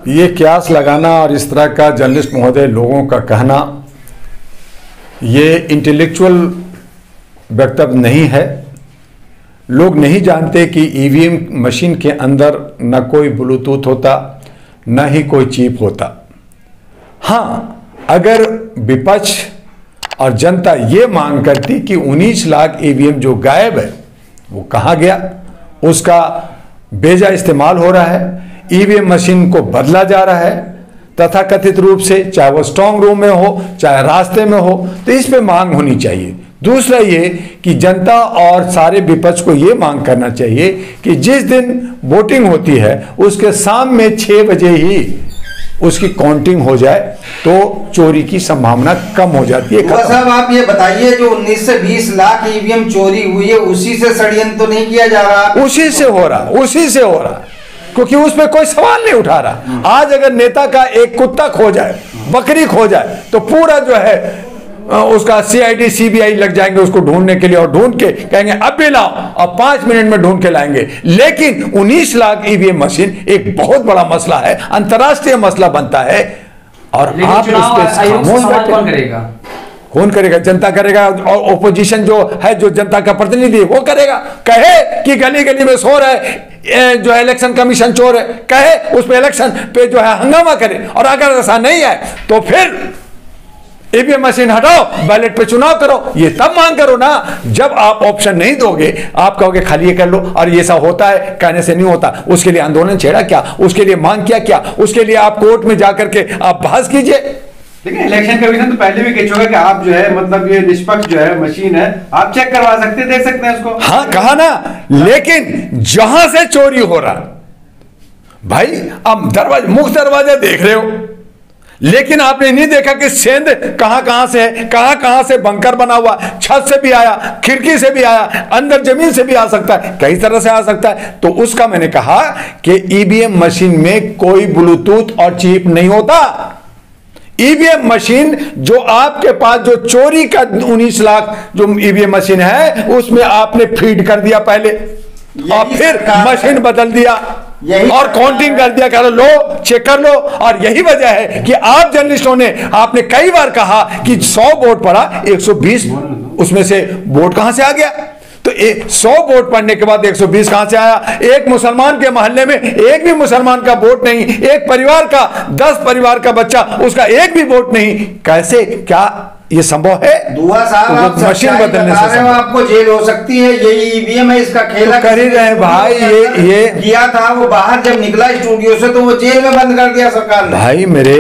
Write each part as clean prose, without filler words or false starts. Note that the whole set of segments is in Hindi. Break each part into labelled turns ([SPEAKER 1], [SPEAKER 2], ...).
[SPEAKER 1] ये क्यास लगाना और इस तरह का जर्नलिस्ट महोदय लोगों का कहना, ये इंटेलेक्चुअल वक्तव्य नहीं है। लोग नहीं जानते कि ईवीएम मशीन के अंदर न कोई ब्लूटूथ होता, न ही कोई चिप होता। हाँ, अगर विपक्ष और जनता ये मांग करती कि 19 लाख ईवीएम जो गायब है वो कहाँ गया, उसका बेजा इस्तेमाल हो रहा है, ईवीएम मशीन को बदला जा रहा है तथा कथित रूप से, चाहे वो स्ट्रांग रूम में हो चाहे रास्ते में हो, तो इस पे मांग होनी चाहिए। दूसरा ये कि जनता और सारे विपक्ष को ये मांग करना चाहिए कि जिस दिन वोटिंग होती है उसके शाम में 6 बजे ही उसकी काउंटिंग हो जाए तो चोरी की संभावना कम हो जाती है।
[SPEAKER 2] साहब, आप ये बताइए, जो 19 से 20 लाख ईवीएम चोरी हुई है, उसी से षड्यंत्र तो नहीं किया जा रहा?
[SPEAKER 1] उसी से हो रहा, क्योंकि उसमें कोई सवाल नहीं उठा रहा। आज अगर नेता का एक कुत्ता खो जाए, बकरी खो जाए, तो पूरा जो है उसका सीआईडी सीबीआई लग जाएंगे उसको ढूंढने के लिए, और ढूंढ के कहेंगे अब भी लाओ, और 5 मिनट में ढूंढ के लाएंगे। लेकिन 19 लाख ईवीएम मशीन एक बहुत बड़ा मसला है, अंतर्राष्ट्रीय मसला बनता है, और आप इस पे खामोश बैठे। कौन करेगा? जनता करेगा, और ओपोजिशन जो है, जो जनता का प्रतिनिधि वो करेगा। कहे कि गली गली में शोर है, जो इलेक्शन कमीशन चोर है, कहे उस पे इलेक्शन पे जो है हंगामा करे, और अगर ऐसा नहीं है तो फिर ईवीएम मशीन हटाओ, बैलेट पे चुनाव करो। ये तब मांग करो ना जब आप ऑप्शन नहीं दोगे, आप कहोगे खाली ये कर लो, और ये सब होता है, कहने से नहीं होता। उसके लिए आंदोलन छेड़ा क्या? उसके लिए मांग किया क्या? उसके लिए आप कोर्ट में जाकर के आप बहस कीजिए।
[SPEAKER 3] लेकिन इलेक्शन कमीशन तो पहले भी कह चुका कि आप जो है, मतलब ये निष्पक्ष जो है मशीन है, आप चेक करवा सकते, देख सकते हैं उसको।
[SPEAKER 1] हाँ, कहा ना, लेकिन जहां से चोरी हो रहा, भाई अब मुख्य दरवाजा देख रहे हो, लेकिन आपने नहीं देखा कि सेंध कहां से है, कहां से बंकर बना हुआ, छत से भी आया, खिड़की से भी आया, अंदर जमीन से भी आ सकता है, कई तरह से आ सकता है। तो उसका मैंने कहा कि ईवीएम मशीन में कोई ब्लूटूथ और चिप नहीं होता। ईवीएम मशीन जो आपके पास जो चोरी का 19 लाख जो ईवीएम मशीन है, उसमें आपने फीड कर दिया पहले, और फिर मशीन बदल दिया और काउंटिंग कर दिया, कह लो चेक कर लो। और यही वजह है कि आप जर्नलिस्टों ने, आपने कई बार कहा कि 100 वोट पड़ा, 120 उसमें से वोट कहां से आ गया? तो 100 वोट पड़ने के बाद 120 कहां से आया? एक मुसलमान के मोहल्ले में एक भी मुसलमान का वोट नहीं, एक परिवार का, 10 परिवार का बच्चा, उसका एक भी वोट नहीं। कैसे, क्या ये संभव है?
[SPEAKER 2] दुआ साहब, आप
[SPEAKER 1] मशीन बदलने से
[SPEAKER 2] आपको जेल हो सकती है। ये ईवीएम है, इसका खेला
[SPEAKER 1] कर ही रहे भाई। ये
[SPEAKER 2] किया था, वो बाहर जब निकला स्टूडियो से तो वो जेल में बंद कर दिया सरकार ने।
[SPEAKER 1] भाई मेरे,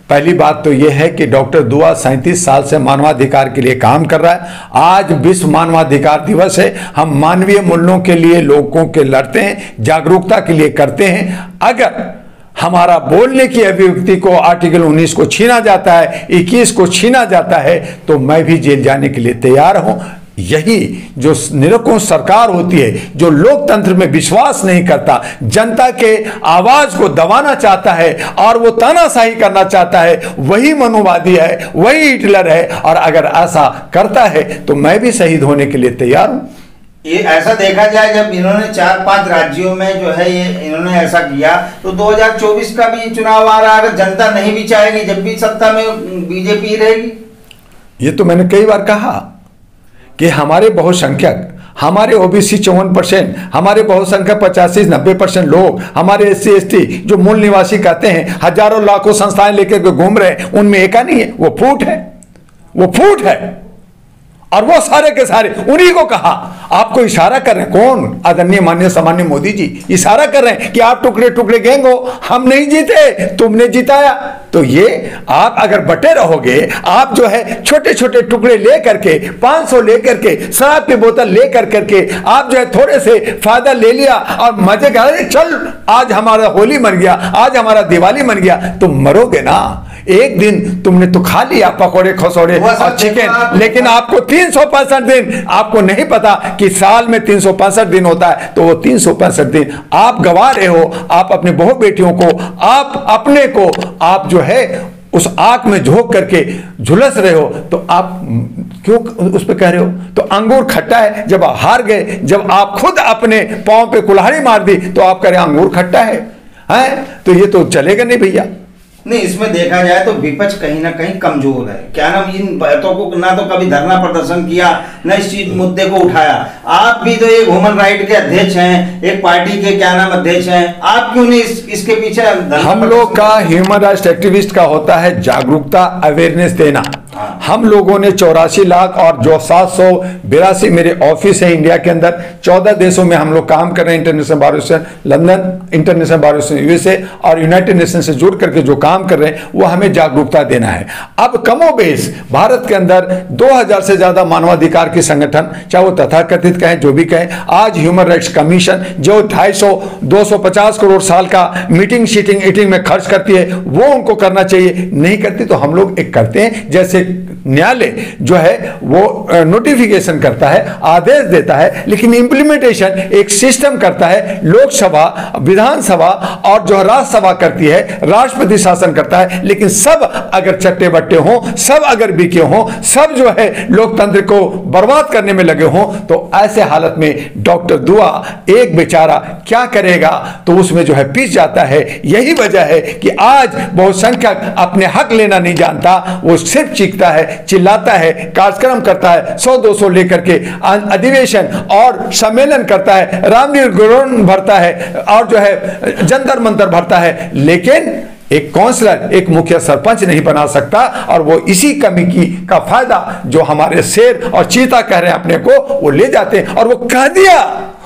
[SPEAKER 1] पहली बात तो यह है कि डॉक्टर दुआ 37 साल से मानवाधिकार के लिए काम कर रहा है। आज विश्व मानवाधिकार दिवस है, हम मानवीय मूल्यों के लिए लोगों के लड़ते हैं, जागरूकता के लिए करते हैं। अगर हमारा बोलने की अभिव्यक्ति को आर्टिकल 19 को छीना जाता है, 21 को छीना जाता है, तो मैं भी जेल जाने के लिए तैयार हूं। यही जो निरंकुश सरकार होती है, जो लोकतंत्र में विश्वास नहीं करता, जनता के आवाज को दबाना चाहता है और वो तानाशाही करना चाहता है, वही मनुवादी है, वही हिटलर है। और अगर ऐसा करता है तो मैं भी शहीद होने के लिए तैयार हूं।
[SPEAKER 2] ये ऐसा देखा जाए, जब इन्होंने 4-5 राज्यों में जो है ये इन्होंने ऐसा किया, तो 2024 का भी चुनाव आ रहा है। अगर जनता नहीं भी चाहेगी, जब भी सत्ता में बीजेपी रहेगी। ये
[SPEAKER 1] तो मैंने कई बार कहा कि हमारे बहुसंख्यक, हमारे ओबीसी 54%, हमारे बहुसंख्यक 85-90% लोग, हमारे SC ST जो मूल निवासी कहते हैं, हजारों लाखों संस्थाएं लेकर घूम रहे हैं, उनमें एका नहीं है, वो फूट है, वो फूट है। और वो सारे के सारे उन्हीं को कहा। आपको इशारा कर रहे हैं, कौन? आदरणीय माननीय सामान्य मोदी जी इशारा कर रहे हैं कि आप टुकड़े टुकड़े गैंग हो, हम नहीं जीते, तुमने जिताया। तो ये आप अगर बटे रहोगे, आप जो है छोटे छोटे टुकड़े ले करके, 500 ले करके, शराब की बोतल ले करके आप जो है थोड़े से फायदा ले लिया और मजे कर, चल आज हमारा होली मन गया, आज हमारा दिवाली मन गया, तुम मरोगे ना। एक दिन तुमने तो खा लिया पकौड़े खसौड़े और चिकन, लेकिन आपको 365 दिन, आपको नहीं पता कि साल में 365 दिन होता है। तो वो 365 दिन आप गवा रहे हो, आप अपने बहू बेटियों को, आप अपने को, आप जो है उस आग में झोंक करके झुलस रहे हो। तो आप क्यों उस पर कह रहे हो? तो अंगूर खट्टा है, जब आप हार गए, जब आप खुद अपने पांव पे कुल्हाड़ी मार दी, तो आप कह रहे हैं अंगूर खट्टा है। हैं, तो ये तो चलेगा नहीं भैया।
[SPEAKER 2] नहीं, इसमें देखा जाए तो विपक्ष कहीं ना कहीं कमजोर है। क्या नाम, इन बातों को ना तो कभी धरना प्रदर्शन किया, न इस चीज मुद्दे को उठाया। आप भी तो एक ह्यूमन राइट के अध्यक्ष हैं, एक पार्टी के क्या नाम अध्यक्ष हैं, आप क्यों नहीं इसके पीछे?
[SPEAKER 1] हम लोग का ह्यूमन राइट्स एक्टिविस्ट का होता है जागरूकता, अवेयरनेस देना। हम लोगों ने 84 लाख और जो 782 मेरे ऑफिस है इंडिया के अंदर, 14 देशों में हम लोग काम कर रहे हैं। International bar association London, international bar association USA और यूनाइटेड नेशन से जुड़ करके जो काम कर रहे हैं वो हमें जागरूकता देना है। अब कमोबेश भारत के अंदर 2000 से ज्यादा मानवाधिकार के संगठन, चाहे वो तथाकथित कहें जो भी कहें, आज ह्यूमन राइट्स कमीशन जो 250 करोड़ साल का मीटिंग शीटिंग ईटिंग में खर्च करती है वो उनको करना चाहिए, नहीं करती तो हम लोग एक करते हैं। जैसे न्यायालय जो है वो नोटिफिकेशन करता है, आदेश देता है, लेकिन इंप्लीमेंटेशन एक सिस्टम करता है। लोकसभा, विधानसभा और जो राज्यसभा करती है, राष्ट्रपति शासन करता है। लेकिन सब अगर चट्टे बट्टे हों, सब अगर बिके हों, सब जो है लोकतंत्र को बर्बाद करने में लगे हों, तो ऐसे हालत में डॉक्टर दुआ एक बेचारा क्या करेगा, तो उसमें जो है पीस जाता है। यही वजह है कि आज बहुसंख्यक अपने हक लेना नहीं जानता, वो सिर्फ चीखता है, चिल्लाता है, कार्यक्रम करता है, 100-200 लेकर के अधिवेशन और सम्मेलन करता है, रामलीला ग्राउंड भरता है और जो है जंतर मंतर भरता है, लेकिन एक काउंसलर, एक मुखिया सरपंच नहीं बना सकता। और वो इसी कमी का फायदा जो हमारे शेर और चीता कह रहे हैं अपने को, वो ले जाते हैं। और वो कह दिया,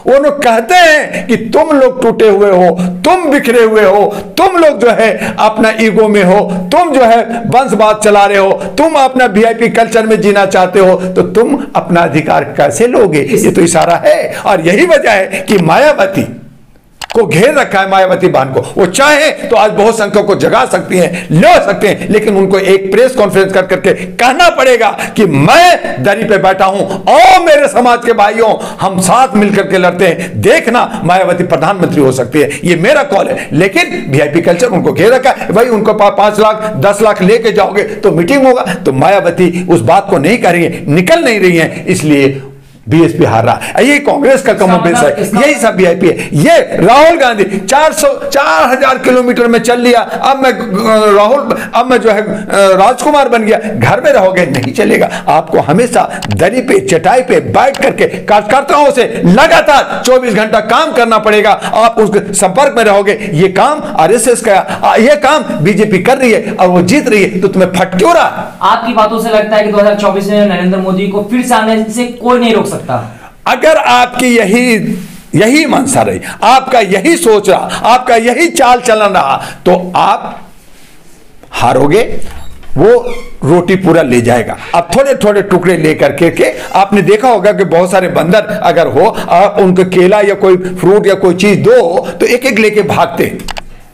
[SPEAKER 1] वो लोग कहते हैं कि तुम लोग टूटे हुए हो, तुम बिखरे हुए हो, तुम लोग जो है अपना ईगो में हो, तुम जो है वंशवाद चला रहे हो, तुम अपना वीआईपी कल्चर में जीना चाहते हो, तो तुम अपना अधिकार कैसे लोगे? ये तो इशारा है। और यही वजह है कि मायावती को घेर रखा है, मायावती बहन को। वो चाहे तो आज बहुत संख्यक को जगा सकती हैं, ले सकते हैं, लेकिन उनको एक प्रेस कॉन्फ्रेंस कर करके कहना पड़ेगा कि मैं दरी पे बैठा हूं और मेरे समाज के भाइयों, हम साथ मिलकर के लड़ते हैं। देखना, मायावती प्रधानमंत्री हो सकती है, ये मेरा कॉल है। लेकिन वीआईपी कल्चर उनको घेर रखा है। भाई उनको 5 लाख 10 लाख लेके जाओगे तो मीटिंग होगा, तो मायावती उस बात को नहीं कर रही है, निकल नहीं रही है, इसलिए बीएसपी हार रहा है। ये कांग्रेस का कमोबेश है, यही सब वीआईपी है। ये राहुल गांधी 4000 किलोमीटर में चल लिया, अब मैं अब मैं जो है राजकुमार बन गया, घर में रहोगे नहीं चलेगा। आपको हमेशा दरी पे, चटाई पे बैठ करके कार्यकर्ताओं से लगातार 24 घंटा काम करना पड़ेगा। आप उसके संपर्क में रहोगे। ये काम आरएसएस का, ये काम बीजेपी कर रही है और वो जीत रही है, तो तुम्हें फट क्यों रहा?
[SPEAKER 4] आपकी बातों से लगता है कि 2024 में नरेंद्र मोदी को फिर से आने से कोई नहीं रोक सकता।
[SPEAKER 1] अगर आपकी यही मंशा रही, आपका यही सोच रहा, आपका यही चाल चलन रहा, तो आप हारोगे। वो रोटी पूरा ले जाएगा। अब थोड़े थोड़े टुकड़े लेकर के आपने देखा होगा कि बहुत सारे बंदर अगर हो, आप उनको केला या कोई फ्रूट या कोई चीज दो तो एक एक लेके भागते।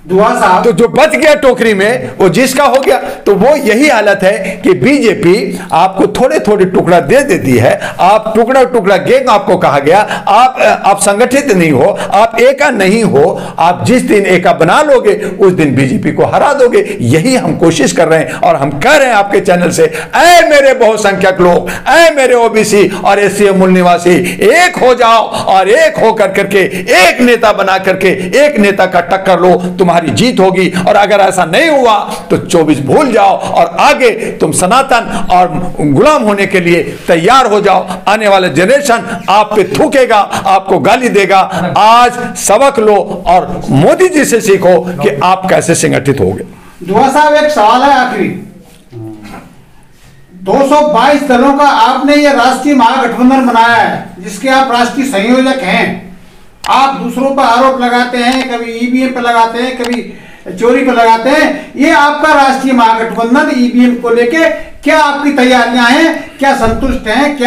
[SPEAKER 3] दुआ साहब,
[SPEAKER 1] तो जो बच गया टोकरी में वो जिसका हो गया। तो वो यही हालत है कि बीजेपी आपको थोड़े थोड़े टुकड़ा दे देती है। आप टुकड़ा टुकड़ा गैंग आपको कहा गया, आप संगठित नहीं हो, आप एका नहीं हो। आप जिस दिन एका बना लोगे उस दिन बीजेपी को हरा दोगे। यही हम कोशिश कर रहे हैं और हम कह रहे हैं आपके चैनल से, ऐ मेरे बहुसंख्यक लोग, ऐ मेरे ओबीसी और एससी मूल निवासी, एक हो जाओ और एक हो करके एक नेता बना करके एक नेता का टक्कर लो, तुम्हारी जीत होगी। और अगर ऐसा नहीं हुआ तो 24 भूल जाओ और आगे तुम सनातन और गुलाम होने के लिए तैयार हो जाओ। आने वाला जनरेशन आप पे थूकेगा, आपको गाली देगा। आज सबक लो और मोदी जी से सीखो कि आप कैसे संगठित होगे।
[SPEAKER 3] दुआ साहब, एक सवाल है आखिरी। 222 दलों का आपने ये राष्ट्रीय महागठबंधन बनाया है, जिसके आप राष्ट्रीय संयोजक हैं। आप दूसरों पर आरोप लगाते हैं, कभी ईवीएम पर लगाते हैं, कभी चोरी पर लगाते हैं। ये आपका राष्ट्रीय महागठबंधन ईवीएम को लेके क्या आपकी तैयारियां हैं? क्या संतुष्ट हैं?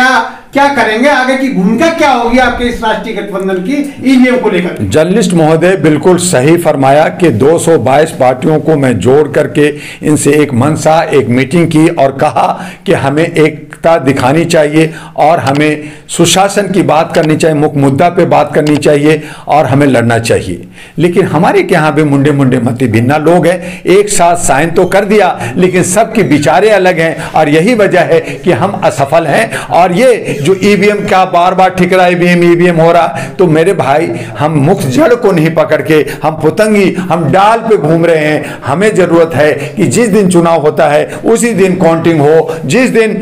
[SPEAKER 3] क्या करेंगे? आगे की भूमिका क्या होगी आपके इस राष्ट्रीय गठबंधन की ईवीएम को लेकर?
[SPEAKER 1] जर्नलिस्ट महोदय बिल्कुल सही फरमाया कि 222 पार्टियों को मैं जोड़ करके इनसे एक मनसा, एक मीटिंग की और कहा कि हमें एकता दिखानी चाहिए और हमें सुशासन की बात करनी चाहिए, मुख्य मुद्दा पे बात करनी चाहिए और हमें लड़ना चाहिए। लेकिन हमारे यहाँ भी मुंडे मुंडे मती भिन्ना लोग हैं। एक साथ साइन तो कर दिया, लेकिन सबके विचारे अलग हैं और यही वजह है कि हम असफल हैं। और ये जो ईवीएम का बार बार ठिक रहा, ईवीएम हो रहा, तो मेरे भाई हम मुख्य जड़ को नहीं पकड़ के हम पुतंगी, हम डाल पे घूम रहे हैं। हमें जरूरत है कि जिस दिन चुनाव होता है उसी दिन काउंटिंग हो, जिस दिन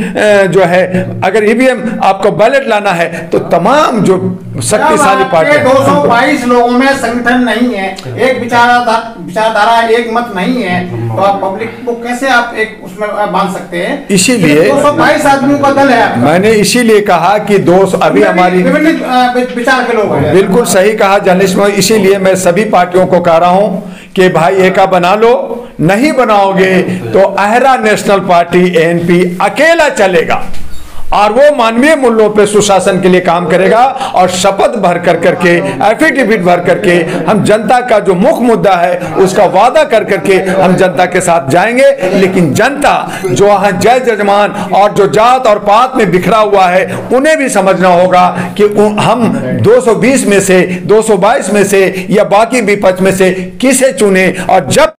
[SPEAKER 1] जो है अगर ईवीएम आपको बैलेट लाना है तो तमाम जो शक्तिशाली पार्टी
[SPEAKER 3] 222 लोगों में संगठन नहीं है, एक विचारधारा, एक मत नहीं है, तो आप पब्लिक को कैसे आप एक उसमें बांध सकते हैं?
[SPEAKER 1] इसीलिए
[SPEAKER 3] 222 आदमियों का दल है।
[SPEAKER 1] मैंने इसीलिए कहा कि अभी हमारी
[SPEAKER 3] विभिन्न विचार के लोग हैं।
[SPEAKER 1] बिल्कुल सही कहा जर्नलिस्ट में। इसीलिए मैं सभी पार्टियों को कह रहा हूं कि भाई एका बना लो, नहीं बनाओगे तो अहरा नेशनल पार्टी एएनपी अकेला चलेगा और वो मानवीय मूल्यों पे सुशासन के लिए काम करेगा और शपथ भर करके एफिडेविट भर करके हम जनता का जो मुख्य मुद्दा है उसका वादा करके हम जनता के साथ जाएंगे। लेकिन जनता जो वहां जय जजमान और जो जात और पात में बिखरा हुआ है उन्हें भी समझना होगा कि हम 220 में से 222 में से या बाकी विपक्ष में से किसे चुने और जब